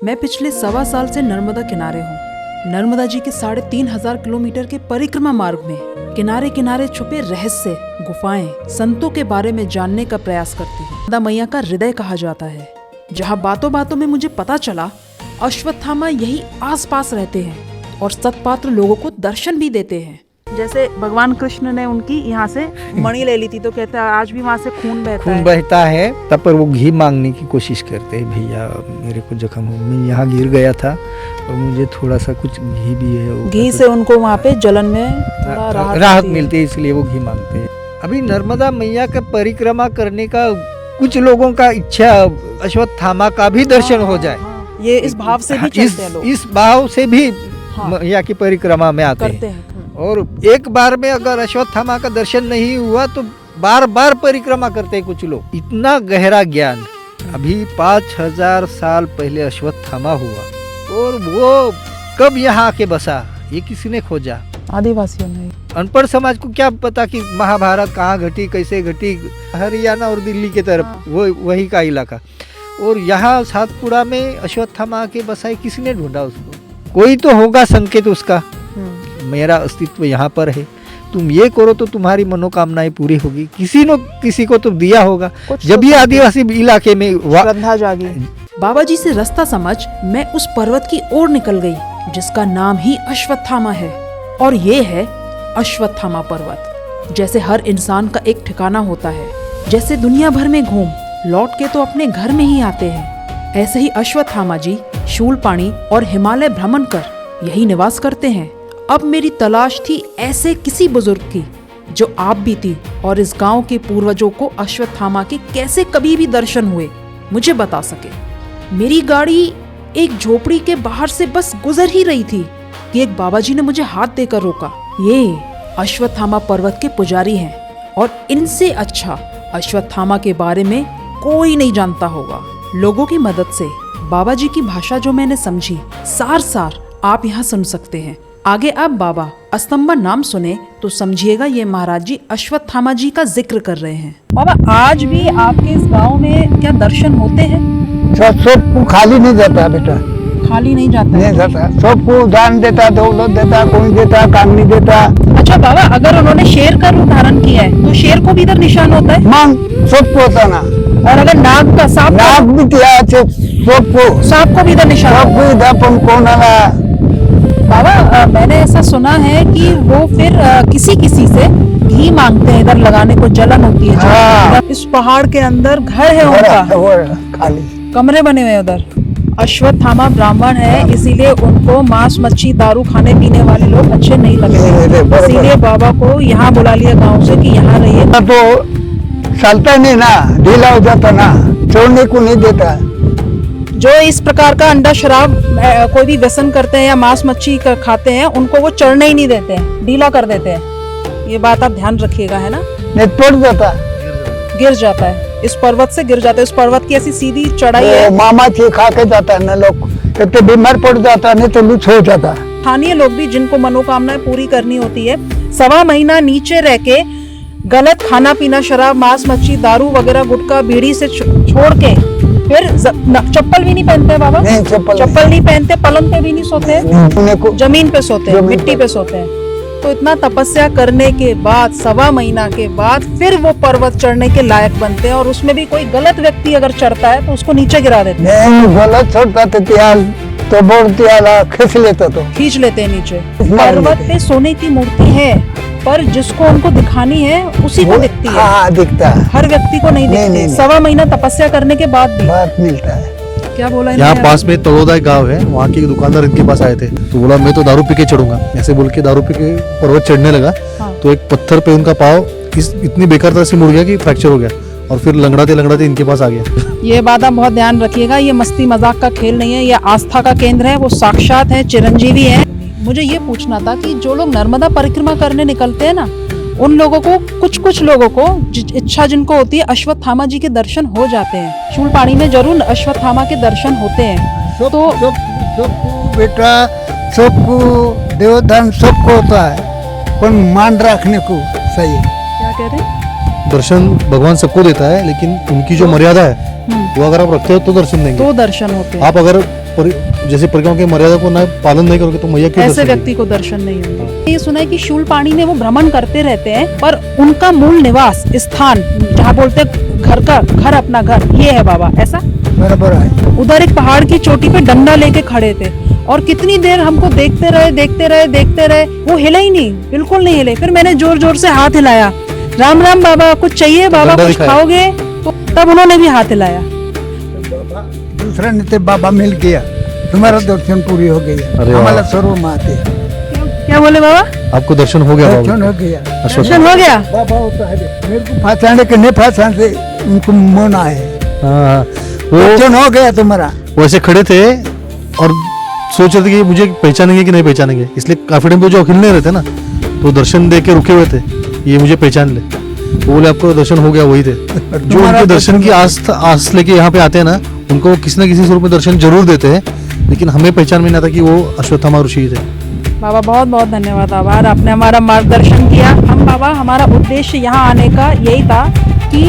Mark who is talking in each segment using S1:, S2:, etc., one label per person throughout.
S1: मैं पिछले 1.25 साल से नर्मदा किनारे हूँ। नर्मदा जी के 3,500 किलोमीटर के परिक्रमा मार्ग में किनारे किनारे छुपे रहस्य, गुफाएं, संतों के बारे में जानने का प्रयास करती हूँ। नर्मदा मैया का हृदय कहा जाता है, जहाँ बातों बातों में मुझे पता चला अश्वत्थामा यही आसपास रहते हैं और सतपात्र लोगों को दर्शन भी देते हैं। जैसे भगवान कृष्ण ने उनकी यहाँ से मणि ले ली थी, तो कहते हैं आज भी वहाँ से खून
S2: बहता है। तब पर वो घी मांगने की कोशिश करते हैं, भैया मेरे को जख्म हो, मैं यहाँ गिर गया था और मुझे थोड़ा सा कुछ घी भी है। घी
S1: से उनको वहाँ पे जलन में
S2: राहत मिलती है, इसलिए वो घी मांगते हैं। अभी नर्मदा मैया का परिक्रमा करने का कुछ लोगों का इच्छा अश्वत्थामा का भी दर्शन हो जाए,
S1: ये इस भाव से भी चलते हैं लोग।
S2: इस भाव से भी मैया की परिक्रमा में आते हैं। और एक बार में अगर अश्वत्थामा का दर्शन नहीं हुआ तो बार बार परिक्रमा करते हैं कुछ लोग। इतना गहरा ज्ञान। अभी 5,000 साल पहले अश्वत्थामा हुआ और वो कब यहाँ आके बसा, ये किसी ने खोजा?
S1: आदिवासियों ने।
S2: अनपढ़ समाज को क्या पता कि महाभारत कहाँ घटी, कैसे घटी। हरियाणा और दिल्ली की तरफ वो वही का इलाका, और यहाँ सातपुड़ा में अश्वत्थामा आके बसा, किसी ने ढूंढा उसको? कोई तो होगा संकेत उसका, मेरा अस्तित्व यहाँ पर है, तुम ये करो तो तुम्हारी मनोकामनाएं पूरी होगी। किसी को तो दिया होगा। जब ये आदिवासी इलाके में
S1: श्रद्धा जागी। बाबा जी से रास्ता समझ मैं उस पर्वत की ओर निकल गई, जिसका नाम ही अश्वत्थामा है। और ये है अश्वत्थामा पर्वत। जैसे हर इंसान का एक ठिकाना होता है, जैसे दुनिया भर में घूम लौट के तो अपने घर में ही आते हैं, ऐसे ही अश्वत्थामा जी शूलपाणी और हिमालय भ्रमण कर यही निवास करते हैं। अब मेरी तलाश थी ऐसे किसी बुजुर्ग की जो आप भी थी और इस गांव के पूर्वजों को अश्वत्थामा के कैसे कभी भी दर्शन हुए मुझे बता सके। मेरी गाड़ी एक झोपड़ी के बाहर से बस गुजर ही रही थी कि एक बाबा जी ने मुझे हाथ देकर रोका। ये अश्वत्थामा पर्वत के पुजारी हैं और इनसे अच्छा अश्वत्थामा के बारे में कोई नहीं जानता होगा। लोगों की मदद से बाबा जी की भाषा जो मैंने समझी, सार आप यहाँ सुन सकते हैं। आगे आप बाबा अस्तंबा नाम सुने तो समझिएगा ये महाराज जी अश्वत्थामा जी का जिक्र कर रहे हैं। बाबा आज भी आपके इस गांव में क्या दर्शन होते हैं?
S2: सबको खाली नहीं जाता बेटा,
S1: खाली नहीं जाता।
S2: सबको दान देता, दौलत देता, कोई देता, काम नहीं देता।
S1: अच्छा बाबा, अगर उन्होंने शेर का रूप धारण किया है तो शेर को भी इधर निशान होता है?
S2: मां सबको होता ना।
S1: और अगर नाग का सांप भी
S2: सबको,
S1: सांप को भी इधर निशान बाबा, मैंने ऐसा सुना है कि वो फिर किसी से घी मांगते हैं, इधर लगाने को जलन होती है। इस पहाड़ के अंदर घर है उनका,
S2: खाली
S1: कमरे बने हुए हैं उधर। अश्वत्थामा ब्राह्मण है, इसीलिए उनको मांस मच्छी दारू खाने पीने वाले लोग अच्छे नहीं लगते, इसीलिए बाबा को यहाँ बुला लिया गाँव से कि यहाँ रहिए।
S2: तो चलता नहीं ना, ढीला हो जाता ना, छोड़ने को नहीं देता।
S1: जो इस प्रकार का अंडा शराब कोई भी व्यसन करते हैं या मांस मच्छी खाते हैं, उनको वो चढ़ने ही नहीं देते हैं, ढीला कर देते हैं। ये बात आप ध्यान रखिएगा, है ना?
S2: नहीं टूट जाता,
S1: गिर जाता है, इस पर्वत से गिर जाता है। इस पर्वत की ऐसी सीधी चढ़ाई है,
S2: मामा थी खा के जाता है ना, लोग कहते बीमार पड़ जाता, नहीं तो लूच हो जाता।
S1: स्थानीय लोग भी जिनको मनोकामनाएं पूरी करनी होती है, 1.25 महीना नीचे रह के गलत खाना पीना, शराब मांस मच्छी दारू वगैरह गुटखा बीड़ी से छोड़ के फिर चप्पल भी नहीं पहनते बाबा, चप्पल नहीं पहनते, पलंग पे भी नहीं सोते, जमीन पे सोते हैं, मिट्टी पे सोते हैं। तो इतना तपस्या करने के बाद 1.25 महीना के बाद फिर वो पर्वत चढ़ने के लायक बनते हैं। और उसमें भी कोई गलत व्यक्ति अगर चढ़ता है तो उसको नीचे गिरा देते हैं।
S2: गलत चढ़ता तो
S1: खींच लेते हैं नीचे। पर्वत पे सोने की मूर्ति है, पर जिसको उनको दिखानी है उसी को दिखती है।
S2: हाँ, दिखता है,
S1: हर व्यक्ति को नहीं दिखती। 1.25 महीना तपस्या करने के बाद भी
S2: मिलता है।
S1: क्या बोला?
S3: यहाँ पास में तड़ोदा गांव है, वहाँ के दुकानदार इनके पास आए थे, तो बोला मैं तो दारू पी के चढ़ूंगा, ऐसे बोल के दारू पी के पर्वत चढ़ने लगा। तो एक पत्थर पे उनका पाँव इतनी बेकार तरह से मुड़ गया कि फ्रैक्चर हो गया, और फिर लंगड़ाते इनके पास आ गया।
S1: ये बात आप बहुत ध्यान रखिएगा, ये मस्ती मजाक का खेल नहीं है, ये आस्था का केंद्र है। वो साक्षात है, चिरंजीवी है। मुझे ये पूछना था कि जो लोग नर्मदा परिक्रमा करने निकलते हैं ना, उन लोगों को कुछ लोगों को इच्छा जिनको होती है अश्वत्थामा जी के दर्शन हो जाते हैं। शूलपाणी में जरूर अश्वत्थामा के दर्शन होते हैं। तो
S2: सबको बेटा, सबको देवदान सबको होता है, पर मान रखने को सही है।
S1: क्या कह रहे हैं?
S3: दर्शन भगवान सबको देता है, लेकिन उनकी जो मर्यादा है वो अगर आप रखते हो तो दर्शन देंगे,
S1: तो दर्शन होते हैं।
S3: आप अगर जैसे परिक्रमा की मर्यादा को ना पालन नहीं करोगे तो मैया के
S1: ऐसे व्यक्ति को दर्शन नहीं होंगे। ये सुना है कि शूलपाणी में वो भ्रमण करते रहते हैं, पर उनका मूल निवास स्थान जहाँ बोलते हैं घर अपना घर, ये है बाबा, ऐसा
S2: बराबर है।
S1: उधर एक पहाड़ की चोटी पे डंडा लेके खड़े थे और कितनी देर हमको देखते रहे, वो हिले ही नहीं, बिल्कुल नहीं हिले। फिर मैंने जोर जोर से हाथ हिलाया, राम राम बाबा, कुछ चाहिए बाबा,
S3: डंडा
S1: कुछ
S3: दिखाया।
S1: खाओगे? तो तब उन्होंने भी हाथ हिलाया।
S4: दूसरा नित्य बाबा मिल गया, तुम्हारा दर्शन पूरी हो गई,
S3: अरे वाह।
S4: हमारा सर्व माते
S1: क्या बोले बाबा?
S3: आपको दर्शन हो गया
S4: दर्शन
S3: बाबा?
S4: हो गया।
S1: दर्शन हो गया?
S4: बाबा होता है मेरे को पहचाने के नहीं पहचान से उनको मन आए,
S3: हाँ, वो
S4: दर्शन हो गया तुम्हारा।
S3: वैसे खड़े थे और सोच रहे थे कि मुझे पहचानेंगे कि नहीं पहचानेंगे, इसलिए काफी टाइम पे जो हिलने रहते ना तो दर्शन दे के रुके हुए थे, ये मुझे पहचान ले। वो बोले आपको दर्शन हो गया, वही थे जो
S4: तुम्हारा
S3: उनके दर्शन की आस लेके यहाँ पे आते हैं ना, उनको किसी न किसी स्वरूप में दर्शन जरूर देते हैं, लेकिन हमें पहचान में नहीं आता कि वो अश्वत्थामा ऋषि थे।
S1: बाबा बहुत बहुत धन्यवाद, आभार, आपने हमारा मार्गदर्शन किया। हम बाबा, हमारा उद्देश्य यहाँ आने का यही था कि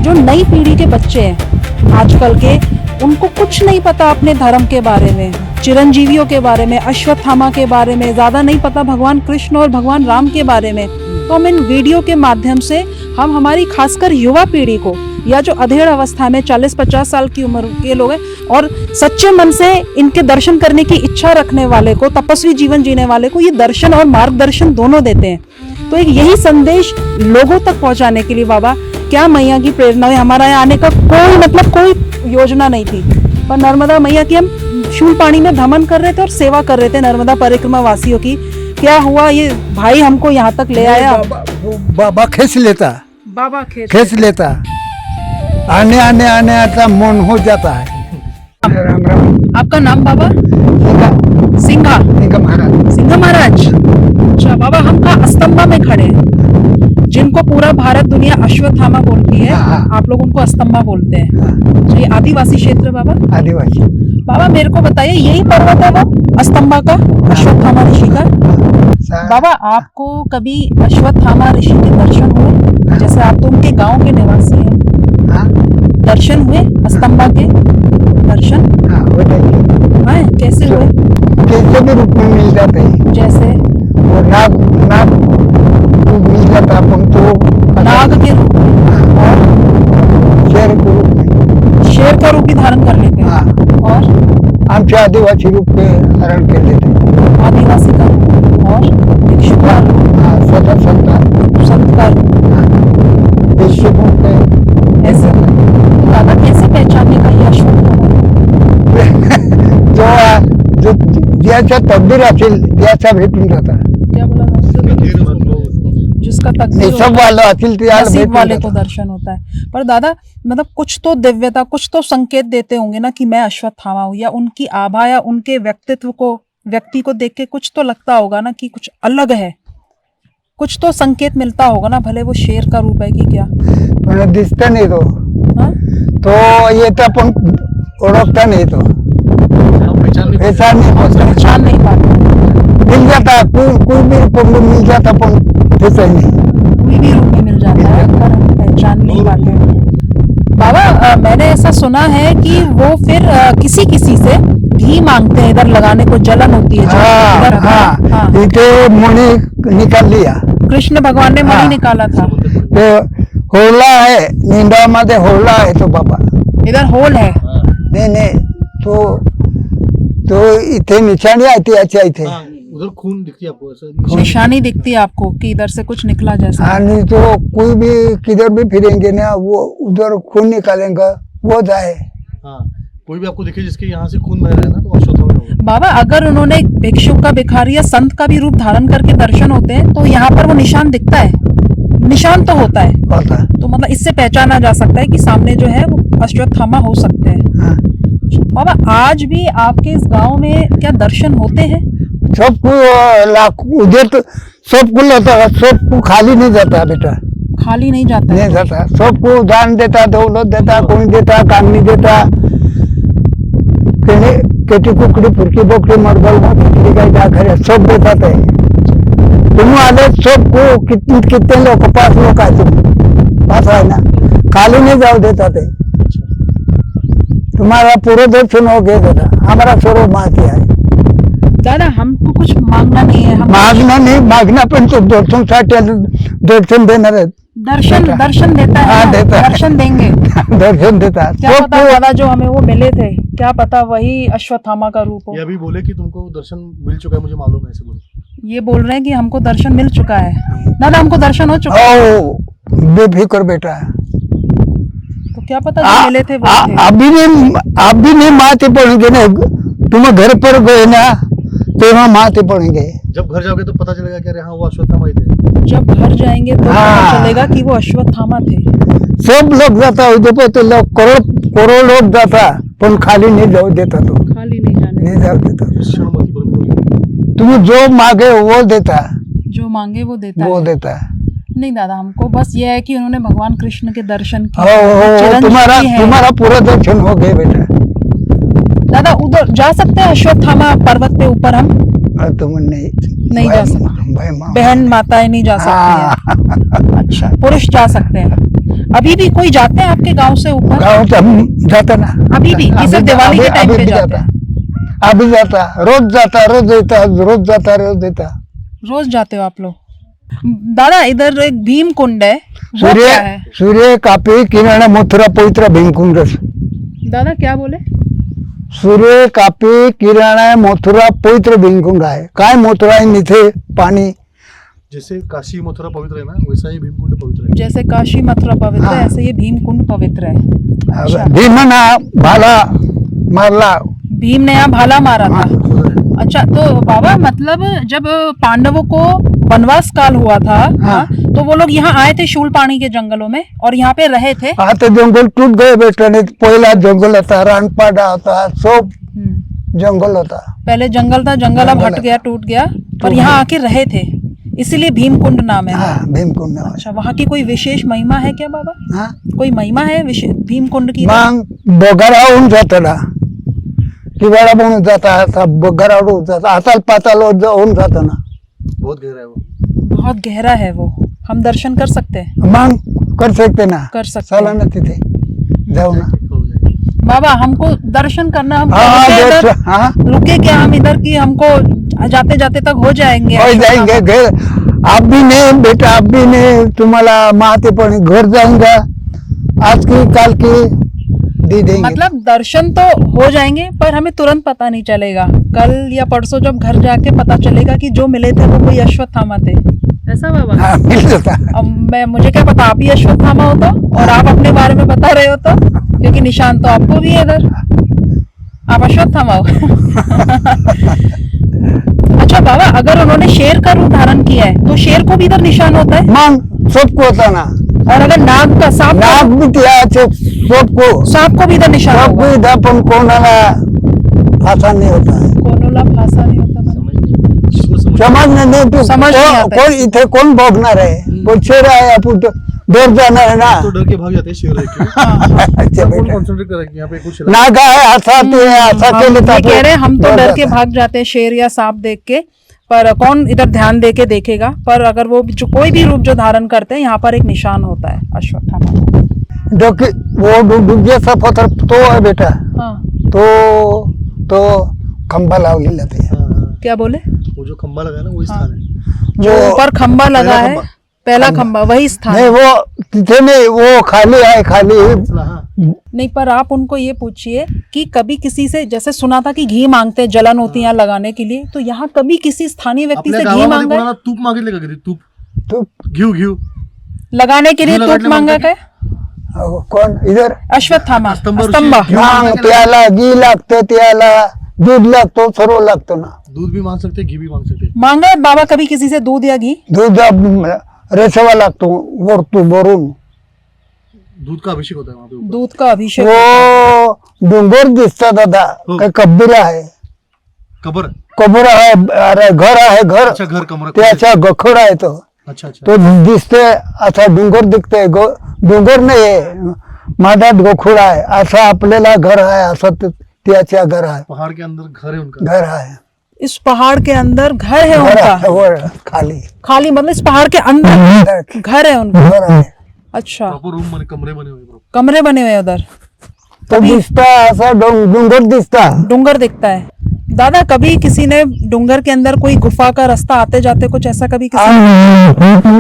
S1: जो नई पीढ़ी के बच्चे हैं आजकल के, उनको कुछ नहीं पता अपने धर्म के बारे में, चिरंजीवियों के बारे में, अश्वत्थामा के बारे में ज़्यादा नहीं पता, भगवान कृष्ण और भगवान राम के बारे में। तो हम इन वीडियो के माध्यम से हम हमारी खासकर युवा पीढ़ी को, या जो अधेड़ अवस्था में 40-50 साल की उम्र के लोग हैं और सच्चे मन से इनके दर्शन करने की इच्छा रखने वाले को, तपस्वी जीवन जीने वाले को, ये दर्शन और मार्गदर्शन दोनों देते हैं। तो एक यही संदेश लोगों तक पहुंचाने के लिए बाबा, क्या मैया की प्रेरणा है, हमारा यहाँ आने का कोई योजना नहीं थी, पर नर्मदा मैया की हम शूलपाणी में भ्रमण कर रहे थे और सेवा कर रहे थे नर्मदा परिक्रमा वासियों की। क्या हुआ, ये भाई हमको यहाँ तक ले आया।
S4: बाबा खींच लेता,
S1: बाबा
S4: खींच लेता, आने आने आने आता मन हो जाता है। राम राम।
S1: आपका नाम बाबा? सिंघा
S4: महाराज।
S1: सिंघा महाराज। अच्छा बाबा, हम कहाँ अस्तंबा में खड़े हैं, जिनको पूरा भारत दुनिया अश्वत्थामा बोलती है,
S4: हाँ।
S1: आप लोग उनको अस्तंबा बोलते हैं। तो ये आदिवासी क्षेत्र है बाबा?
S4: आदिवासी।
S1: बाबा मेरे को बताइए, यही पर्वत है वो अस्तंबा का, अश्वत्थामा ऋषि का? बाबा आपको कभी अश्वत्थामा ऋषि के दर्शन हुए? जैसे आप तो उनके गांव के निवासी हैं,
S4: हाँ,
S1: दर्शन हुए अस्तंबा के? दर्शन
S4: हाँ,
S1: हाँ, कैसे हुए?
S4: कैसे भी रूप में मिल जाते हैं,
S1: जैसे
S4: वो नाग रूप मिल जाता अपन तो,
S1: नाग के रूप में और
S4: शेर के रूप में,
S1: शेर का रूप भी धारण कर लेते हैं,
S4: हाँ,
S1: और
S4: आमचे आदिवासी रूप के हरण कर लेते हैं,
S1: आदिवासी का रूप, और भिक्षु का रूप,
S4: हाँ, स्वतः
S1: संत का रूप,
S4: विश्व रूप में।
S1: ऐसे दादा कैसे पहचानने का ये अश्वत्थामा?
S4: जो ज्याचा तकदीर असेल त्याचा भेटून जातात,
S1: क्या बोला दादा? जिसका तकदीर
S4: नशीब
S1: होता है,
S4: वाला असेल त्याला
S1: नसीब
S4: भेटून
S1: वाले को
S4: जातात.
S1: दर्शन होता है। पर दादा मतलब कुछ तो दिव्यता, कुछ तो संकेत देते होंगे ना कि मैं अश्वत्थामा हूँ, या उनकी आभा या उनके व्यक्तित्व को, व्यक्ति को देख के कुछ तो लगता होगा ना कि कुछ अलग है, कुछ तो संकेत मिलता होगा ना, भले वो शेर का रूप है कि क्या?
S4: पण दिसतं नाही तो,
S1: हाँ?
S4: तो येतं पण ओळखता नाही तो, पहचान नहीं होता,
S1: पहचान नहीं पाते,
S4: मिल जाता है, कोई भी रूप में मिल जाता पण तसं नहीं.
S1: कोई भी रूप में मिल जाता है पर हम पहचान नहीं पाते। बाबा मैंने ऐसा सुना है कि वो फिर किसी किसी से घी मांगते हैं, इधर लगाने को जलन होती है जो इधर,
S4: हाँ,
S1: हाँ,
S4: हाँ, इथे मुनी निकाल लिया,
S1: कृष्ण भगवान ने मणि
S4: हाँ।
S1: निकाला था,
S4: तो होळला है, मेंढ्यामध्ये होळला है तो बाबा,
S1: इधर होल है,
S4: नहीं तो इथे निशाणी आहे त्याच्या इथे,
S3: उधर खून दिखती है आपको ऐसा?
S1: निशानी दिखती है आपको कि इधर से कुछ निकला जैसा?
S4: आणि तो कोई भी किधर भी फिरेंगे ना, वो उधर खून निकालेंगे, वो जाए.
S3: हाँ, कोई भी आपको दिखे जिसके यहाँ से खून बह रहा है ना, तो अश्वत्थामा होगा।
S1: बाबा अगर उन्होंने भिक्षुक का, भिखारी या संत का भी रूप धारण करके दर्शन होते हैं तो यहाँ पर वो निशान दिखता है, निशान तो होता है,
S4: होता.
S1: तो मतलब इससे पहचाना जा सकता है कि सामने जो है वो अश्वत्थामा हो सकते हैं।
S4: हाँ.
S1: बाबा आज भी आपके इस गांव में क्या दर्शन होते हैं?
S4: सबको उधर तो सबको लेता है, सबको खाली नहीं जाता बेटा,
S1: खाली नहीं जाता
S4: नहीं
S1: है?
S4: जाता, सबको दान देता, दौलत देता, कोणी देता, काम नहीं देता, केटी कुकड़ी फुरकी बोकड़ी मरबल खिचड़ी का दाखर सब देता थे. तुम आले सबको कितने लोग 5 लोग आए तुम पास है ना, खाली नहीं जाओ देता थे. तुम्हारा पूरा दर्शन हो गया दादा, हमारा स्वरूप माती है।
S1: दादा हमको कुछ मांगना नहीं है, हम
S4: मागना नहीं, मागना पण तो दर्शन साठी दर्शन देणार आहेत।
S1: दर्शन दर्शन देता है
S4: हाँ,
S1: ना?
S4: देता है।
S1: दर्शन देंगे।
S4: दर्शन देता
S1: क्या
S4: सब
S1: पता दादा जो हमें वो मिले थे, क्या पता वही अश्वत्थामा का रूप हो।
S3: ये अभी बोले कि तुमको दर्शन मिल चुका है, मुझे मालूम है, ऐसे बोले।
S1: ये बोल रहे हैं कि हमको दर्शन मिल चुका है। दादा हमको दर्शन हो चुका है,
S4: ओ बेफिक्र बेटा,
S1: तो क्या पता जो मिले थे वो थे।
S4: अभी नहीं माते पड़ेंगे ना, तुम घर पर गए ना तेव्हा माते पड़ेंगे।
S3: जब घर जाओगे तो पता चलेगा कि अरे हाँ वो अश्वत्थामा ही थे।
S1: जब घर जाएंगे तो पता
S4: हाँ।
S1: चलेगा कि वो अश्वत्थामा थे।
S4: सब लोग जाता उधर पर तो लोग करोड़ लोग जाता, पण खाली नहीं जाऊ देता, तो
S1: खाली नहीं जाने,
S4: नहीं जाऊ देता।
S3: कृष्ण मती बोले।
S4: तुम जो मांगे वो देता,
S1: जो मांगे वो देता
S4: वो
S1: है।
S4: देता।
S1: नहीं दादा हमको बस ये है कि उन्होंने भगवान कृष्ण के दर्शन
S4: हो
S1: किए, चिरंजीवी हैं।
S4: तुम्हारा पूरा दर्शन हो गए बेटा।
S1: दादा उधर जा सकते हैं अश्वत्थामा पर्वत पे ऊपर हम?
S4: और तुम नहीं
S1: जा सकते।
S4: भाई माँ
S1: बहन माताएं नहीं जा सकती हैं। अच्छा पुरुष जा सकते हैं। अभी भी कोई जाते हैं आपके गांव से ऊपर?
S4: गाँव तो हम जाता ना,
S1: अभी भी कि सिर्फ दिवाली के टाइम पे
S4: भी
S1: जाते हैं?
S4: अभी जाता, रोज जाता, रोज देता, रोज जाता, रोज देता।
S1: रोज जाते हो आप लोग? दादा इधर एक भीम कुंड है, वो क्या है?
S4: सूर्य कापी किरण मथुरा पवित्र भीमकुंड।
S1: दादा क्या बोले?
S4: सूर्य कापी किरण मथुरा पवित्र भीमकुंड आहे। काय मथुरा आहे इथे पाणी,
S3: जैसे काशी मथुरा पवित्र है ना, वैसा ही भीमकुंड पवित्र है।
S1: जैसे काशी मथुरा पवित्र है,
S4: हाँ।
S1: ऐसे ये भीम कुंड पवित्र है। अच्छा।
S4: भीमना भाला मारला।
S1: भीम ने यहाँ भाला मारा था। अच्छा तो बाबा मतलब जब पांडवों को वनवास काल हुआ था, हाँ, तो वो लोग यहाँ आए थे शूलपाणी के जंगलों में और यहाँ पे रहे थे।
S4: आता जंगल टूट गए बेटा, नहीं तो पहिला जंगल होता, रानपाडा होता, सब जंगल होता।
S1: पहले जंगल था, जंगल अब हट गया, टूट गया, पर यहाँ आके रहे थे, इसीलिए भीमकुंड नाम है।
S4: हाँ भीमकुंड नाम है।
S1: अच्छा वहाँ की कोई विशेष महिमा है क्या बाबा?
S4: हाँ
S1: कोई महिमा है भीमकुंड की?
S4: मग बगाराहून जाता ना, किवाडा बनून जाता, असा बगाराहून जाता, असाल पाताल होऊन जाता ना।
S3: बहुत गहरा है वो।
S1: बहुत गहरा है वो, हम दर्शन कर सकते हैं?
S4: मग कर सकते ना,
S1: कर सकते
S4: चला
S1: हैं।
S4: ना तिथे जाऊ ना।
S3: हो जाएगा।
S1: बाबा हमको दर्शन करना, हम
S4: हाँ
S1: रुके इधर?
S4: हाँ
S1: रुके क्या हम इधर की? हमको जाते जाते तक हो जाएंगे?
S4: हो जाएंगे घर, आप भी नहीं बेटा, आप भी नहीं, तुम्हाला माते पण घर जाएंगे, आज की काल की दे देंगे।
S1: मतलब दर्शन तो हो जाएंगे पर हमें तुरंत पता नहीं चलेगा, कल या परसों जब घर जाके पता चलेगा कि जो मिले थे वो कोई अश्वत्थामा थे, ऐसा बाबा?
S4: हाँ मिल जाता।
S1: अब मुझे क्या पता आप ही अश्वत्थामा हो तो, और आप अपने बारे में बता रहे हो तो, क्योंकि निशान तो आपको भी है इधर, आप अश्वत्थामा हो। अच्छा बाबा अगर उन्होंने शेर का रूप धारण किया है तो शेर को भी इधर निशान होता है?
S4: मग सबको होता ना,
S1: और अगर नाग का, सांप
S4: नाक भी त्याचे सबको,
S1: सांप को भी इधर निशान
S4: सबको
S1: होगा?
S4: इधर पण कोणाला फासा नहीं होता है।
S1: कोनोला फासा नहीं होता मतलब?
S4: समझ नहीं तू,
S1: समझ नहीं आता है।
S4: कौन इथे कौन भोगणार है? कोण शेर आहे, आपण तो डर जाणार है ना।
S3: तो डर के भाग जाते हैं शेर देख के।
S4: अच्छा
S3: कौन
S4: बेटा,
S3: कंसंट्रेट करेंगे यहाँ पे कुछ
S4: नागा है, असा ते असा
S1: हम
S4: केले
S1: ये कह रहे हैं हम तो
S4: डर
S1: डर के
S4: जाता है।
S1: भाग जाते हैं शेर या सांप देख के, पर कौन इधर ध्यान दे के देखेगा? पर अगर वो जो कोई भी रूप जो धारण करते हैं यहाँ पर एक निशान होता है अश्वत्थामा।
S4: डोके वो डुब जैसा पत्थर तो है बेटा,
S1: हाँ
S4: तो खंबा लावलेला ते,
S3: हाँ, हाँ।
S1: क्या बोले?
S3: वो जो खंबा लगा है ना वही
S1: हाँ।
S3: स्थान है।
S1: जो
S4: वो
S1: ऊपर खंबा लगा
S3: पहला
S1: है,
S3: खंबा।
S1: पहला खंबा वही स्थान
S4: नहीं
S1: है।
S4: वो तिथे नहीं, वो खाली है, खाली
S3: चला, हाँ।
S1: नहीं पर आप उनको ये पूछिए कि कभी किसी से, जैसे सुना था कि घी मांगते हैं, जलन होती है यहाँ लगाने के लिए, तो यहाँ कभी किसी स्थानीय व्यक्ति
S3: आपल्या
S1: से घी
S3: गावामध्ये
S1: मांगा है?
S3: कोणाला तूप मागितले का कधी? तूप
S4: तो
S3: घेऊ
S1: लगाने के लिए
S3: घी
S1: तूप
S3: लगाने
S1: मांगा
S3: मांगते
S1: क्या?
S4: कौन इधर
S1: अश्वत्थामा
S3: स्तंभ ऋषी
S1: स्तंभ,
S3: घी
S4: मग त्याला घी लागतं, त्याला दूध लागतो, सर्व लागतो ना।
S3: दूध भी मांग सकते, घी भी मांग सकते।
S1: मांगा है बाबा कभी किसी से दूध या घी?
S4: दूध रेसवा लागतो वरतू भरून,
S3: दूध का अभिषेक होता है वहाँ पे ऊपर।
S1: दूध का अभिषेक।
S4: वो डोंगर दिसता दादा,
S3: हो.
S4: काही कब्बिरा आहे,
S3: कबर।
S4: कबूर आहे, अरे घर आहे, घर
S3: अच्छा घर कमरा।
S4: त्याचा गखड आहे तो,
S3: अच्छा अच्छा।
S4: तो दिसते असा डोंगर दिसते, डोंगर नाहीये, मधात गोखूड आहे, असं आपल्याला घर आहे, असं त्याच्या घर आहे,
S3: पहाड़ के अंदर घर है उनका।
S4: घर आहे,
S1: इस पहाड़ के अंदर घर है
S4: घर
S1: उनका?
S4: आहे वर खाली
S1: खाली मतलब इस पहाड़ के अंदर घर है उनका?
S4: घर आहे।
S1: अच्छा
S3: प्रॉपर रूम बने, कमरे बने हुए हैं proper।
S1: कमरे बने हुए हैं उधर?
S4: तो दिसता असा डोंगर दिसता.
S1: डूंगर दिखता है. दादा कभी किसी ने डूंगर के अंदर कोई गुफा का रास्ता आते जाते कुछ ऐसा कभी किसी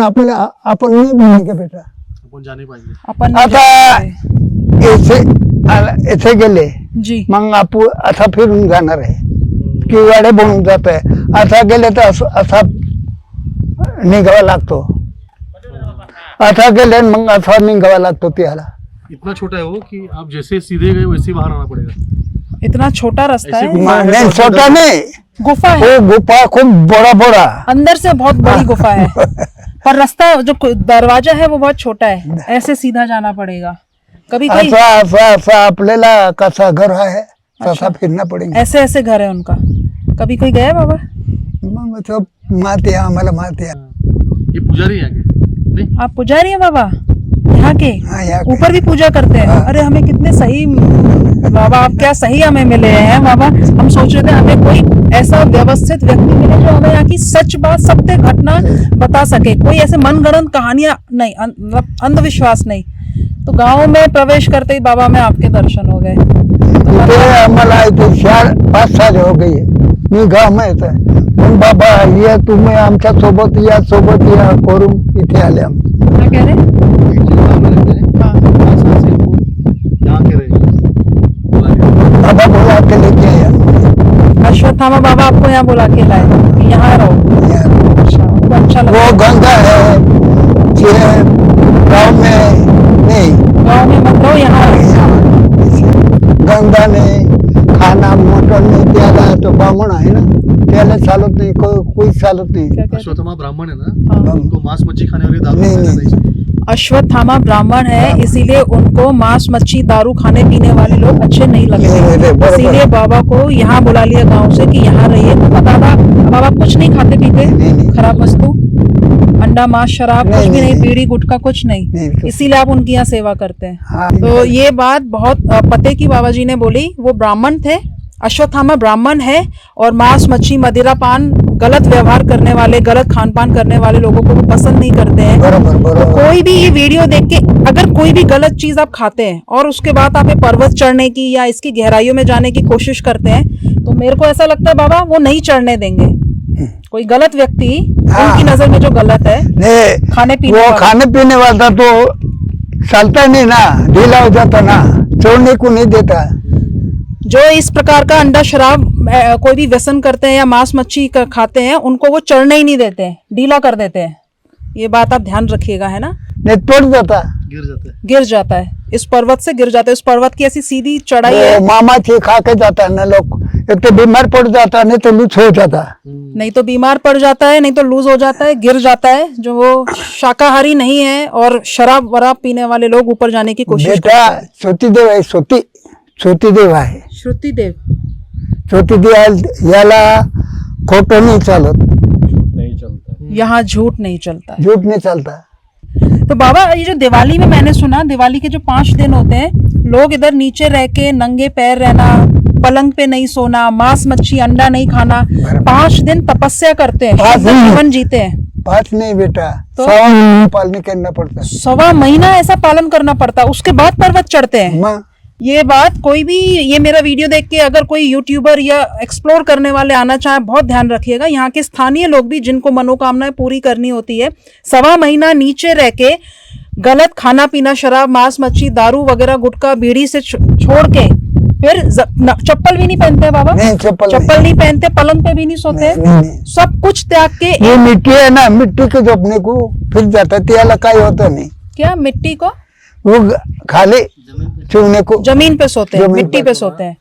S4: आपल्याला आपण नाही बोलायचं बेटा.
S3: अपन जाने पाएंगे.
S1: अपन नहीं
S4: आता
S1: जानते.
S4: इथे गेले
S1: जी
S4: मग आपण असा फिरून जाणार आहे की वाडे बनून जात आहे. असा गेले तर असा निघावा लागतो. असा गेले मग असा निघावा लागतो त्याला.
S3: इतना छोटा है वो कि आप जैसे सीधे गए वैसे ही बाहर आना पड़ेगा.
S1: इतना छोटा रास्ता
S3: ऐसे
S1: है.
S4: नहीं छोटा नहीं,
S1: गुफा है.
S4: वो गुफा खूब बड़ा बड़ा.
S1: अंदर से बहुत बड़ी गुफा है पर रास्ता जो दरवाजा है वो बहुत छोटा है. ऐसे सीधा जाना पड़ेगा. कभी कोई
S4: असा असा असा आपल्याला कसा घर आहे तसा फिरणं पडेल.
S1: ऐसे ऐसे घर है उनका. कभी कोई गया बाबा?
S4: मग सब माहिती आहे आम्हाला माहिती आहे.
S3: ये पुजारी है आगे नहीं.
S1: आप पुजारी हैं बाबा यहाँ के?
S4: हाँ, यहाँ के.
S1: ऊपर भी पूजा करते हैं.
S4: हाँ.
S1: अरे हमें कितने सही बाबा, आप क्या सही हमें मिले हैं बाबा. हम सोच रहे थे हमें कोई ऐसा व्यवस्थित व्यक्ति मिले जो हमें यहाँ की सच बात सत्य घटना बता सके. कोई ऐसे मनगढ़ंत कहानियां नहीं, मतलब अंधविश्वास नहीं. तो गांव में प्रवेश करते ही बाबा में आपके दर्शन हो गए.
S4: ते आम्हाला इथे 4-5 साल हो गई. मी गाव में येत मग बाबा ये तुम्ही आमच्या सोबत या करून इथे आले.
S1: क्या कह रहे हैं? हाँ.
S3: यहाँ के रहे.
S4: बाबा बोला के लेके आया.
S1: अश्वत्थामा बाबा आपको यहाँ बुला के लाए कि यहाँ रहो. अच्छा, वो अच्छा लगा.
S4: वो गंगा है ये गाँव में नहीं.
S1: गाँव में मत रहो, यहाँ रहो.
S4: गंगा ने खाना मटन नहीं त्याला तो बामण आहे ना त्याला चालत नाही. कोई चालत नाही.
S1: क्या कहते हैं?
S3: अश्वत्थामा ब्राह्मण है ना.
S1: हाँ.
S3: उनको मांस मच्छी खाने वाले दारू
S4: नहीं,
S3: खाने
S4: नहीं.
S3: चाहिए.
S1: अश्वत्थामा ब्राह्मण है इसीलिए उनको मांस मच्छी दारू खाने पीने वाले लोग अच्छे नहीं
S4: नहीं, नहीं,
S1: लगते.
S4: बराबर.
S1: इसीलिए बाबा को यहाँ बुला लिया गांव से कि यहाँ रहिए. पता था बाबा कुछ नहीं खाते पीते,
S4: नहीं, नहीं.
S1: खराब वस्तु, अंडा मांस शराब
S4: नहीं,
S1: कुछ भी
S4: नहीं,
S1: नहीं, बीड़ी गुटखा कुछ नहीं.
S4: नहीं.
S1: इसीलिए आप उनकी यहाँ सेवा करते हैं.
S4: हाँ.
S1: तो ये बात बहुत पते की बाबा जी ने बोली. वो ब्राह्मण थे, अश्वत्थामा ब्राह्मण है और मांस मच्छी मदिरा पान गलत व्यवहार करने वाले, गलत खान पान करने वाले लोगों को वो पसंद नहीं करते हैं.
S4: बरोबर बरोबर.
S1: कोई भी ये वीडियो देख के अगर कोई भी गलत चीज आप खाते हैं और उसके बाद आप ये पर्वत चढ़ने की या इसकी गहराइयों में जाने की कोशिश करते हैं तो मेरे को ऐसा लगता है बाबा वो नहीं चढ़ने देंगे. कोई गलत व्यक्ति
S4: हाँ.
S1: उनकी नजर में जो गलत है
S4: नहीं
S1: खाने पीने
S4: वो
S1: वाला.
S4: खाने पीने वाला तो चलता नहीं ना, ढीला हो जाता ना, छोड़ने को नहीं देता.
S1: जो इस प्रकार का अंडा शराब कोई भी व्यसन करते हैं या मांस मच्छी खाते हैं उनको वो चढ़ने ही नहीं देते हैं, ढीला कर देते हैं. ये बात आप ध्यान रखिएगा, है ना.
S4: नहीं तोड़ जाता.
S3: गिर जाता है.
S1: इस पर्वत से गिर जाता है. इस पर्वत की ऐसी सीधी चढ़ाई है.
S4: वो मामा ची खा के जाता है ना लोग. एक तो बीमार पड़ जाता नहीं तो लूज हो जाता.
S1: नहीं तो बीमार पड़ जाता है, नहीं तो लूज हो जाता है, गिर जाता है. जो वो शाकाहारी नहीं है और शराब वराब पीने वाले लोग ऊपर जाने की कोशिश करते
S4: बेटा
S1: हैं.
S4: श्रुतिदेव आहे. श्रुतिदेव आहे.
S1: श्रुतिदेव
S4: श्रुतिदेव याला खोटं नाही चालत.
S1: यहाँ झूठ नहीं चलता है.
S4: झूठ नहीं चलता.
S1: तो बाबा ये जो दिवाली में मैंने सुना, दिवाली के जो 5 दिन होते हैं लोग इधर नीचे रह के नंगे पैर रहना, पलंग पे नहीं सोना, मांस मच्छी अंडा नहीं खाना, 5 दिन तपस्या करते हैं,
S4: 5
S1: शुद्ध
S4: दिन?
S1: जीवन जीते हैं.
S4: 5 नहीं बेटा,
S1: तो?
S4: 1.25 महीने पालने करना पड़ता.
S1: 1.25 महीना ऐसा पालन करना पड़ता है, उसके बाद पर्वत चढ़ते हैं.
S4: मग
S1: ये बात कोई भी ये मेरा वीडियो देख के अगर कोई यूट्यूबर या एक्सप्लोर करने वाले आना चाहे बहुत ध्यान रखिएगा. यहाँ के स्थानीय लोग भी जिनको मनोकामनाएं पूरी करनी होती है 1.25 महीना नीचे रह के गलत खाना पीना, शराब मांस मच्छी दारू वगैरह गुटखा बीड़ी से छोड़ के फिर चप्पल भी नहीं पहनते हैं बाबा.
S4: नहीं
S1: चप्पल नहीं पहनते, पलंग पे भी नहीं सोते,
S4: नहीं.
S1: सब कुछ त्याग के.
S4: ये मिट्टी है ना, मिट्टी के झोपने को फिर जाता है त्याला काही होता नहीं.
S1: क्या मिट्टी को
S4: वो खाली चुगने को
S1: जमीन पे सोते हैं,
S4: जमीन
S1: मिट्टी
S4: पर
S1: पे सोते हैं.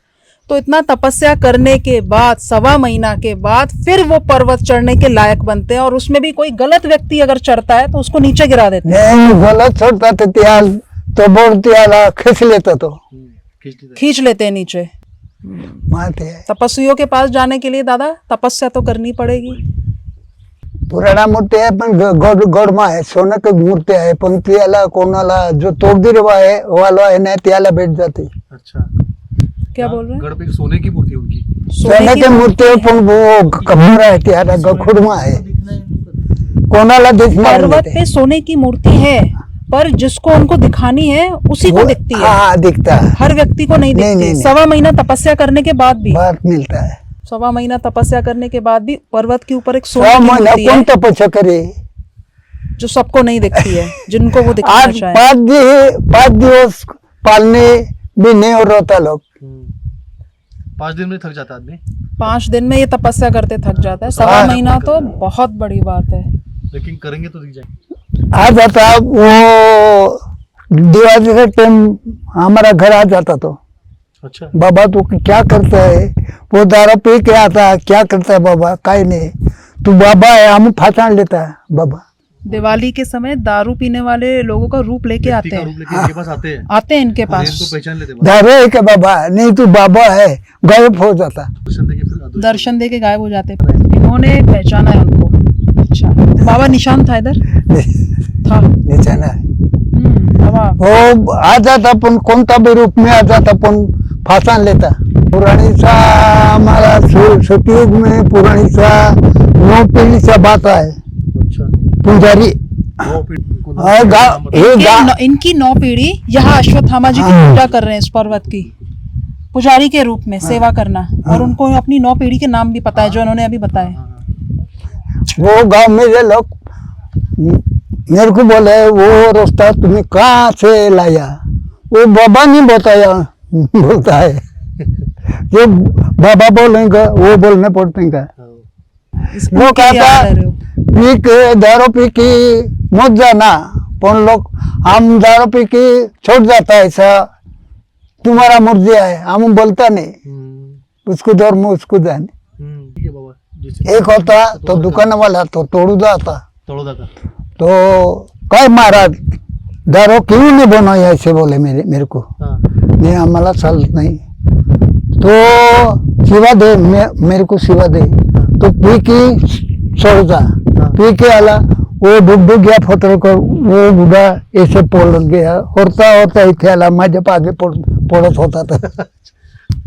S1: तो इतना तपस्या करने के बाद 1.25 महीना के बाद फिर वो पर्वत चढ़ने के लायक बनते हैं. और उसमें भी कोई गलत व्यक्ति अगर चढ़ता है तो उसको नीचे गिरा देते हैं.
S4: नहीं गलत छोड़ता तो त्याल तो बोल त्याला खींच लेता तो
S1: खींच लेते हैं नीचे.
S4: माते है.
S1: तपस्वियों के पास जाने के लिए दादा तपस्या तो करनी पड़ेगी.
S4: पुराणा मूर्ती आहे पण गडमा आहे. सोन्याची मूर्ती आहे पण त्याला कोणाला जो तोगदीर आहे वाला आहे ना त्याला भेट जाते.
S3: अच्छा.
S1: क्या बोल रहे हैं?
S3: गढ़ पे एक सोने की मूर्ति है उनकी.
S4: सोन्याची मूर्ती आहे पण वो कमर आहे त्याला गखुडमा आहे. कोणाला दिसणार
S1: पर्वत
S4: नाही
S1: पे सोने की मूर्ति है पर जिसको उनको दिखानी है उसी को दिखती है,
S4: हाँ दिखता है,
S1: हर व्यक्ति को नहीं दिखती।
S4: नहीं।
S1: 1.25 महीना तपस्या करने के बाद भी,
S4: बात मिलता है।
S1: 1.25 महीना तपस्या करने के बाद भी पर्वत के ऊपर एक
S4: सौ
S1: सोने की
S4: महीना
S1: मूर्ति
S4: कौन
S1: है
S4: तपस्या करे?
S1: जो सबको नहीं दिखती है, जिनको वो दिखाना
S4: आज
S1: चाहे।
S4: 5 दिवस पालने भी नहीं हो रहा लोग।
S3: 5 दिन में थक जाता आदमी,
S1: 5 दिन में ये तपस्या करते थक जाता है। 1.25 महीना तो बहुत बड़ी बात है।
S3: लेकिन करेंगे तो दिख जाएंगे।
S4: आ जाता वो दिवाली के टाइम हमारा घर आ जाता तो,
S3: अच्छा,
S4: बाबा तू क्या करता है? वो दारू पी के आता है, क्या करता है बाबा? काहे नहीं, तू बाबा है, हम पहचान लेता है बाबा।
S1: दिवाली के समय दारू पीने वाले लोगों का रूप लेके आते
S3: व्यक्ति का रूप
S1: हैं,
S3: लेके इनके पास आते हैं,
S1: आते हैं इनके
S3: और
S1: पास।
S3: इनको पहचान लेते हैं।
S4: दारू है क्या बाबा? नहीं तू बाबा है, गायब हो जाता।
S3: दर्शन देके फिर अदृश्य
S1: दर्शन दे के गायब हो जाते हैं। इन्होंने पहचाना है उनको। अच्छा, बाबा निशान था इधर, था।
S4: निशाना है
S1: बाबा
S4: वो आ जाता, अपन कौन सा भी रूप में आ जाता, अपन पहचान लेता। पुरानी सा हमारा सतयुग में पुरानी सा 9 पीढ़ी सा बात है।
S3: अच्छा,
S4: पुजारी
S3: वो फिर उनको नाम
S4: और
S3: नाम बताओ।
S1: इनकी 9 पीढ़ी यहाँ अश्वत्थामा जी की
S4: हाँ।
S1: पूजा कर रहे हैं इस पर्वत की, पुजारी के रूप में सेवा करना। और उनको अपनी 9 पीढ़ी के नाम भी पता है जो उन्होंने अभी बताए।
S4: वो गांव में ये लोग मेरे को बोले वो रास्ता तुम्हें कहाँ से लाया? वो बाबा नहीं बताया, बोलता है जो बाबा बोलेंगे वो बोलने पड़ते हैं।
S1: इसको
S4: वो
S1: क्या
S4: कहता
S1: याद कर रहे हो?
S4: पी के दारू पी के मत जाना, पर लोग हम दारू पी के छोड़ जाता है, ऐसा तुम्हारा मर्जी है, हम बोलता नहीं, उसको धर्म उसको जाने।
S3: ठीक है बाबा। जैसे
S4: एक होता तो दुकान वाला तो तोड़ जाता,
S3: तळोदा का
S4: तो काय महाराज दारू क्यों नहीं बनाया? ऐसे बोले मेरे को।
S3: हाँ,
S4: नहीं हमारा चालत नहीं, तो शिवा दे, मेरे को शिवा दे, तो पी के छोड़ जा। पी के आला वो डूब गया फोटो को, वो बुढ़ा ऐसे पोल गया, होता इथे आला माझ्या पागे पड़त होता था।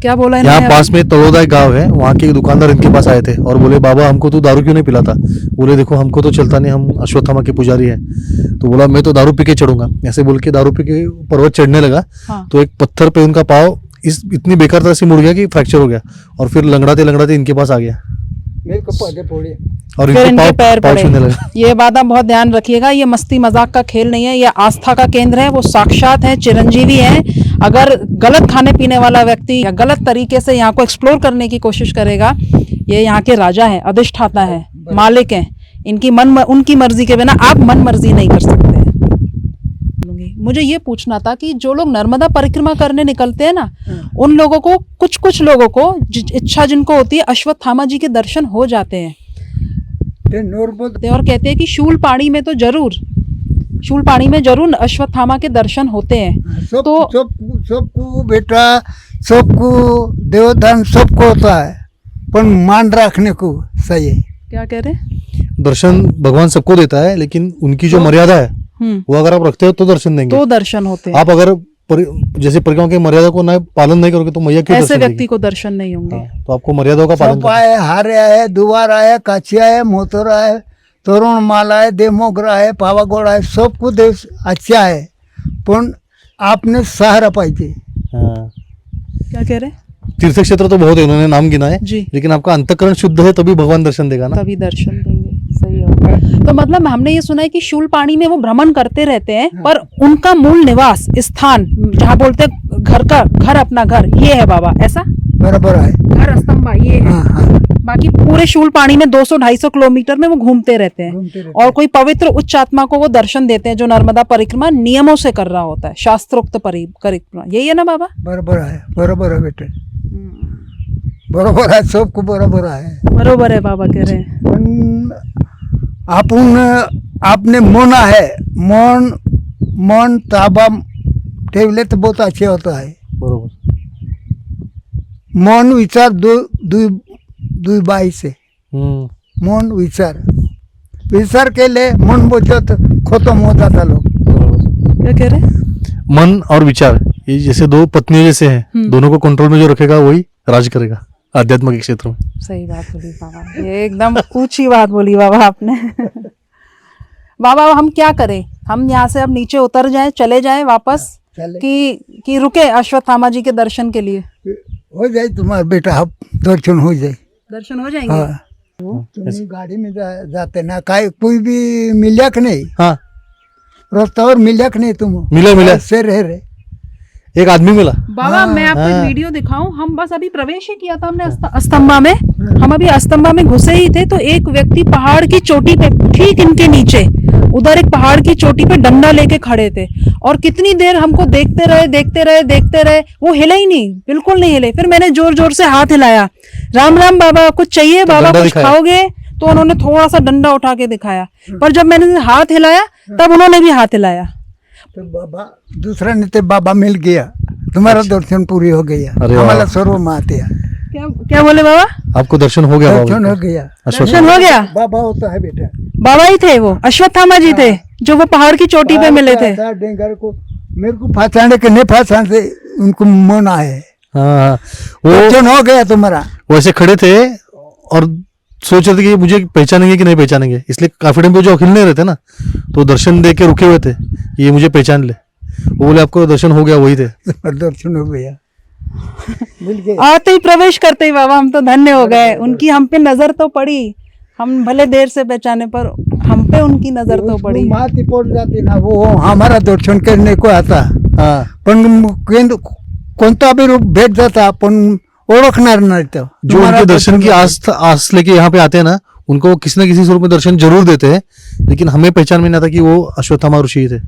S1: क्या बोला
S3: यहाँ
S1: इन्होंने?
S3: पास में तळोदा एक गांव है, वहाँ के एक दुकानदार इनके पास आए थे और बोले बाबा हमको तो दारू क्यों नहीं पिलाता? बोले देखो हमको तो चलता नहीं, हम अश्वत्थामा के पुजारी हैं। तो बोला मैं तो दारू पी के चढ़ूंगा, ऐसे बोल के दारू पी के पर्वत चढ़ने लगा।
S1: हाँ।
S3: तो एक पत्थर पे उनका पाँव इतनी बेकार तरह से मुड़ गया कि फ्रैक्चर हो गया और फिर लंगड़ाते लंगड़ाते इनके पास आ गया
S4: मेरे को पागे पड़े
S3: और
S1: फिर
S3: इनके
S1: इनके पैर
S3: पाँव
S1: पड़े।
S3: छूने लगा।
S1: ये बात आप बहुत ध्यान रखिएगा, ये मस्ती मजाक का खेल नहीं है, ये आस्था का केंद्र है। वो साक्षात है, चिरंजीवी है। अगर गलत खाने पीने वाला व्यक्ति या गलत तरीके से यहाँ को एक्सप्लोर करने की कोशिश करेगा, ये यहाँ के राजा है, अधिष्ठाता है, मालिक है। उनकी मर्जी के बिना आप मन मर्जी नहीं कर सकते हैं। मुझे ये पूछना था कि जो लोग नर्मदा परिक्रमा करने निकलते हैं ना, उन लोगों को कुछ लोगों को इच्छा जिनको होती है अश्वत्थामा जी के दर्शन हो जाते हैं और कहते हैं कि शूलपाणी में तो जरूर अश्वत्थामा के दर्शन होते हैं। तो
S4: सबको बेटा, सबको देवदान सबको होता है, पर मान रखने को सही है।
S1: क्या कह रहे हैं?
S3: दर्शन भगवान सबको देता है, लेकिन उनकी जो मर्यादा है वो अगर आप रखते हो तो दर्शन देंगे।
S1: तो दर्शन होते हैं।
S3: आप अगर जैसे परिक्रमा की मर्यादा को ना पालन नहीं करोगे तो मैया क्यों
S1: ऐसे
S3: दर्शन
S1: व्यक्ति
S3: देगी?
S1: को दर्शन नहीं होंगे।
S3: हाँ, तो आपको मर्यादाओं का पालन
S4: सब
S3: करना
S4: आए, हारे आए, दुवार आए, काछी आए, मोतर आए, तोरण माला है, देवमोगरा है, पावागोड़ है, सबको देव अच्छा है, पण आपने सहारा पाहिजे।
S3: हाँ।
S1: क्या कह रहे हैं?
S3: तीर्थ क्षेत्र तो बहुत है, उन्होंने नाम गिना है,
S1: जी।
S3: लेकिन आपका अंतःकरण शुद्ध है तभी भगवान दर्शन देगा ना।
S1: तभी दर्शन देंगे। सही होगा। तो मतलब हमने ये सुना है कि शूलपाणी में वो भ्रमण करते रहते हैं, पर उनका मूल निवास स्थान जहाँ बोलते हैं घर अपना घर, ये है बाबा, ऐसा
S4: बराबर है।
S1: घर स्तंभा ये है।
S4: हाँ, हाँ।
S1: बाकी पूरे शूलपाणी में 200-250 किलोमीटर में वो घूमते रहते हैं और कोई पवित्र उच्च आत्मा को वो दर्शन देते हैं जो नर्मदा परिक्रमा नियमों से कर रहा होता है, शास्त्रोक्त परिक्रमा। यही है ना बाबा?
S4: बरोबर है बेटे, बरोबर है, सबको बरोबर है।
S1: बरोबर है बाबा कह रहे हैं।
S4: पण आपने मना है, मन ताबा ठेवले तो बहुत अच्छे होता है।
S3: बरोबर।
S4: मन विचार दुई बाई से मन विचार केले मन बचत खत्म हो जाता लोग।
S1: क्या कह रहे हैं?
S3: मन और विचार ये जैसे दो पत्नियों जैसे हैं, दोनों को कंट्रोल में जो रखेगा वही राज करेगा आध्यात्मिक क्षेत्र में।
S1: सही बात बोली बाबा, ये एकदम ऊंची बात बोली बाबा आपने। बाबा हम क्या करें? हम यहाँ से अब नीचे उतर जाएं, चले जाएं वापस,
S4: चले
S1: कि रुके अश्वत्थामा जी के दर्शन के लिए?
S4: हो जाए तुम्हारा बेटा, अब दर्शन हो जाए।
S1: दर्शन हो जाएंगे?
S4: हाँ तुम गाड़ी में जाते ना, कोई भी मिलिया कि नहीं?
S3: हाँ
S4: रास्ता और मिलिया कि नहीं? तुम
S3: मिला
S4: से रहे
S3: एक आदमी मिला।
S1: बाबा मैं आपको एक वीडियो दिखाऊं, हम बस अभी प्रवेश ही किया था हमने अस्तंबा में, हम अभी अस्तंबा में घुसे ही थे तो एक व्यक्ति पहाड़ की चोटी पे, ठीक इनके नीचे उधर एक पहाड़ की चोटी पे डंडा लेके खड़े थे और कितनी देर हमको देखते रहे, वो हिले ही नहीं, बिल्कुल नहीं हिले। फिर मैंने जोर जोर से हाथ हिलाया, राम राम बाबा, कुछ चाहिए बाबा, कुछ खाओगे? तो उन्होंने थोड़ा सा डंडा उठा के दिखाया, पर जब मैंने हाथ हिलाया तब उन्होंने भी हाथ हिलाया।
S4: तो बाबा दूसरा नहीं, बाबा मिल गया, तुम्हारा दर्शन पूरी हो गया। हमारा सर्व माते
S1: क्या बोले बाबा?
S3: आपको दर्शन हो गया?
S4: दर्शन हो गया,
S1: दर्शन हो गया।
S4: बाबा होता है बेटा,
S1: बाबा ही थे वो, अश्वत्थामा जी थे जो वो पहाड़ की चोटी पे मिले थे।
S4: डेंगर को मेरे को पहचाने के नहीं पहचान से उनको मन आए।
S3: हाँ वो
S4: दर्शन हो गया तुम्हारा।
S3: वैसे खड़े थे और सोच रहे थे कि मुझे पहचानेंगे कि नहीं पहचानेंगे, इसलिए काफी टाइम पे जो हिल नहीं रहे थे ना, तो दर्शन दे के रुके हुए थे, ये मुझे पहचान ले। वो बोले आपको दर्शन हो गया, वही थे।
S4: दर्शन हो गया, मिल गए।
S1: आते ही प्रवेश करते ही बाबा हम तो धन्य हो गए, उनकी हम पे नजर तो पड़ी, हम भले देर से पहचाने पर हम पे उनकी नजर तो पड़ी।
S4: माती पड़ जाती ना, वो हमारा दर्शन करने को आता।
S3: हाँ
S4: पण कोणता भी रूप भेट जाता, पण ओळखणार नाही। तो
S3: जो उनके दर्शन की आस लेके यहाँ पे आते हैं ना, उनको किसी न किसी स्वरूप में दर्शन जरूर देते हैं, लेकिन हमें पहचान में नहीं आता कि वो अश्वत्थामा ऋषि थे।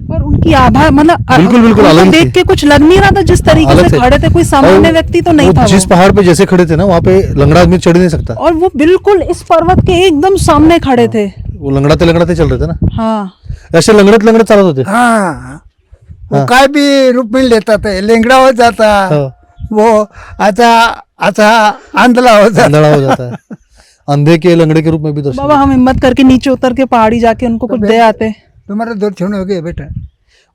S1: पर उनकी आभा मतलब
S3: बिल्कुल अलग
S1: देख
S3: थी।
S1: के कुछ लग नहीं रहा था, जिस तरीके
S3: अलग
S1: से
S3: थे।
S1: खड़े थे, कोई सामान्य
S3: और
S1: व्यक्ति तो नहीं
S3: वो
S1: था
S3: जिस
S1: वो।
S3: पहाड़ पे जैसे खड़े थे ना, वहाँ पे लंगड़ा आदमी चढ़ नहीं सकता।
S1: और वो बिल्कुल इस पर्वत के एकदम सामने खड़े थे।
S3: वो लंगड़ाते चल रहे थे ना,
S1: हाँ
S3: ऐसे लंगड़े चालत होते।
S4: हाँ वो काय भी रूप में लेता था, लेंगड़ा हो जाता, वो अच्छा आंधला हो जाता,
S3: अंधड़ा हो जाता है। अंधे के लंगड़े के रूप में भी दर्शन।
S1: बाबा हम हिम्मत करके नीचे उतर के पहाड़ी जाके उनको कुछ दे आते।
S4: तुम्हारा दर्शन हो गया बेटा।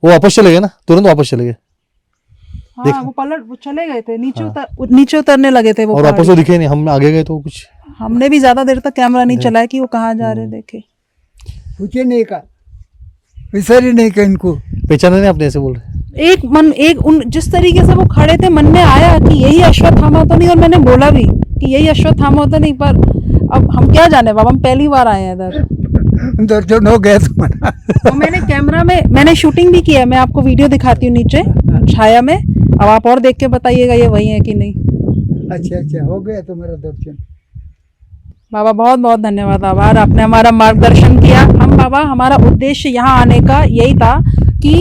S3: वो वापस चले गए ना, तुरंत वापस चले गए
S1: हाँ वो चले गए थे, नीचे उतरने लगे थे वो
S3: और वापस
S1: पहाड़ी।
S3: वो दिखे नहीं, हम आगे गए तो कुछ।
S1: हमने भी ज्यादा देर तक कैमरा नहीं चलाया कि वो कहाँ जा रहे देखे।
S4: पूछे नहीं का, विसरी नहीं का, इनको
S3: पहचाने नहीं, अपने ऐसे बोल रहे।
S1: जिस तरीके से वो खड़े थे, मन में आया कि यही अश्वत्थामा तो नहीं, और मैंने बोला भी कि यही अश्वत्थामा तो नहीं, पर अब हम क्या जाने बाबा, हम पहली बार आए हैं इधर।
S4: दर्शन हो गया तुम्हारा।
S1: तो मैंने कैमरा में मैंने शूटिंग भी किया, मैं आपको वीडियो दिखाती हूँ नीचे छाया में, अब आप और देख के बताइएगा ये वही है कि नहीं।
S4: अच्छा हो गया तुम्हारा दर्शन।
S1: बाबा बहुत बहुत धन्यवाद, आभार, आपने हमारा मार्गदर्शन किया। हम बाबा हमारा उद्देश्य यहाँ आने का यही था कि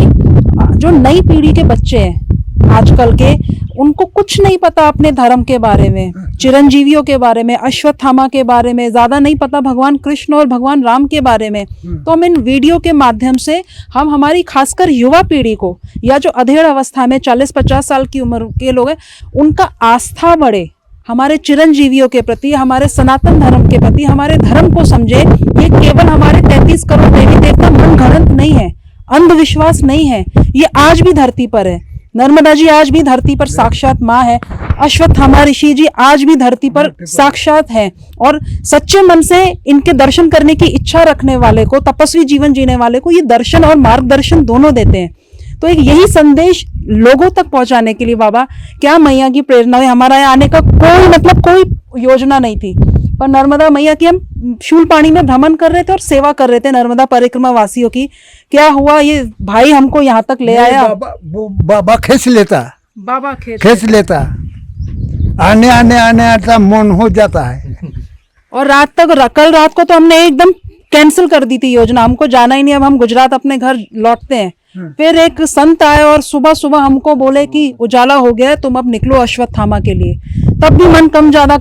S1: जो नई पीढ़ी के बच्चे हैं आजकल के, उनको कुछ नहीं पता अपने धर्म के बारे में, चिरंजीवियों के बारे में, अश्वत्थामा के बारे में ज्यादा नहीं पता, भगवान कृष्ण और भगवान राम के बारे में। तो हम इन वीडियो के माध्यम से हम हमारी खासकर युवा पीढ़ी को, या जो अधेड़ अवस्था में 40-50 साल की उम्र के लोग हैं, उनका आस्था बढ़े हमारे चिरंजीवियों के प्रति, हमारे सनातन धर्म के प्रति, हमारे धर्म को समझे। ये केवल हमारे 33 करोड़ देवी देवता मनगढ़ंत नहीं है, अंधविश्वास नहीं है, ये आज भी धरती पर है। नर्मदा जी आज भी धरती पर साक्षात माँ है, अश्वत्थामा ऋषि जी आज भी धरती पर साक्षात है, और सच्चे मन से इनके दर्शन करने की इच्छा रखने वाले को, तपस्वी जीवन जीने वाले को ये दर्शन और मार्गदर्शन दोनों देते हैं। तो एक यही संदेश लोगों तक पहुंचाने के लिए बाबा क्या मैया की प्रेरणा हुई। हमारा यहाँ आने का कोई योजना नहीं थी, पर नर्मदा मैया की हम शूलपाणी में भ्रमण कर रहे थे और सेवा कर रहे थे नर्मदा परिक्रमा वासियों की। क्या हुआ, ये भाई हमको यहाँ तक ले आया।
S4: बाबा खींच लेता,
S1: बाबा
S4: खींच लेता, आने आता मन हो जाता है।
S1: और कल रात को तो हमने एकदम कैंसिल कर दी थी योजना, हमको जाना ही नहीं, अब हम गुजरात अपने घर लौटते हैं। फिर एक संत आए और सुबह सुबह हमको बोले कि उजाला हो गया है, तुम अब निकलो अश्वत्थामा के लिए। तब भी मन कम ज्यादा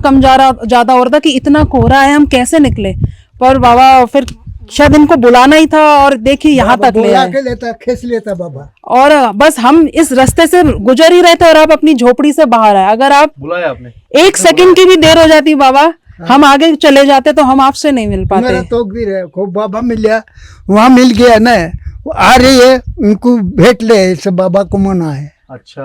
S1: हो रहा था कि इतना कोहरा है, हम कैसे निकले। पर बाबा फिर शायद इनको बुलाना ही था, और देखिए यहाँ तक ले आए।
S4: खींच लेता बाबा,
S1: और बस हम इस रास्ते से गुजर ही रहे थे और आप अपनी झोपड़ी से बाहर आए। अगर आप
S3: बुलाया आपने,
S1: 1 सेकंड की भी देर हो जाती बाबा, हम आगे चले जाते तो हम आपसे नहीं मिल पाते।
S4: तो खूब बाबा मिल वहाँ मिल गया ना, आ रही है, उनको भेंट ले, इसे बाबा को मना है।
S3: अच्छा,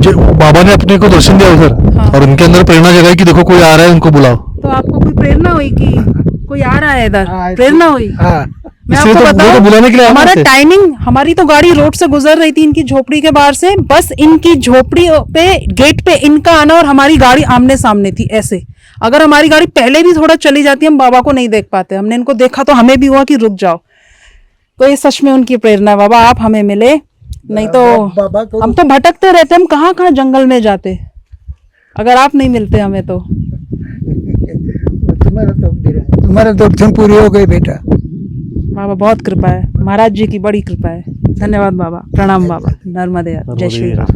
S3: बाबा ने अपने को दर्शन दिया उधर,
S1: हाँ।
S3: और उनके अंदर प्रेरणा जगाई कि देखो कोई आ रहा है, उनको बुलाओ।
S1: तो आपको कोई प्रेरणा हुई कि कोई आ रहा है इधर, प्रेरणा हुई।
S4: हाँ,
S1: मैं
S3: इसलिए
S1: आपको
S3: तो वो तो बुलाने के लिए
S1: बताऊं,
S3: आया
S1: हमारा
S3: ना इसे।
S1: टाइमिंग, हमारी तो गाड़ी रोड से गुजर रही थी इनकी झोपड़ी के बाहर से, बस इनकी झोपड़ी पे गेट पे इनका आना और हमारी गाड़ी आमने सामने थी ऐसे। अगर हमारी गाड़ी पहले भी थोड़ा चली जाती हम बाबा को नहीं देख पाते। हमने इनको देखा तो हमें भी हुआ कि रुक जाओ। तो ये सच में उनकी प्रेरणा है। बाबा आप हमें मिले, नहीं
S4: बाबा
S1: तो हम तो भटकते रहते, हम कहाँ कहाँ जंगल में जाते अगर आप नहीं मिलते हमें तो।
S4: तुम्हारा तो पूरी हो गई बेटा।
S1: बाबा बहुत कृपा है, महाराज जी की बड़ी कृपा है। धन्यवाद बाबा, प्रणाम बाबा, नर्मदे, जय श्री राम।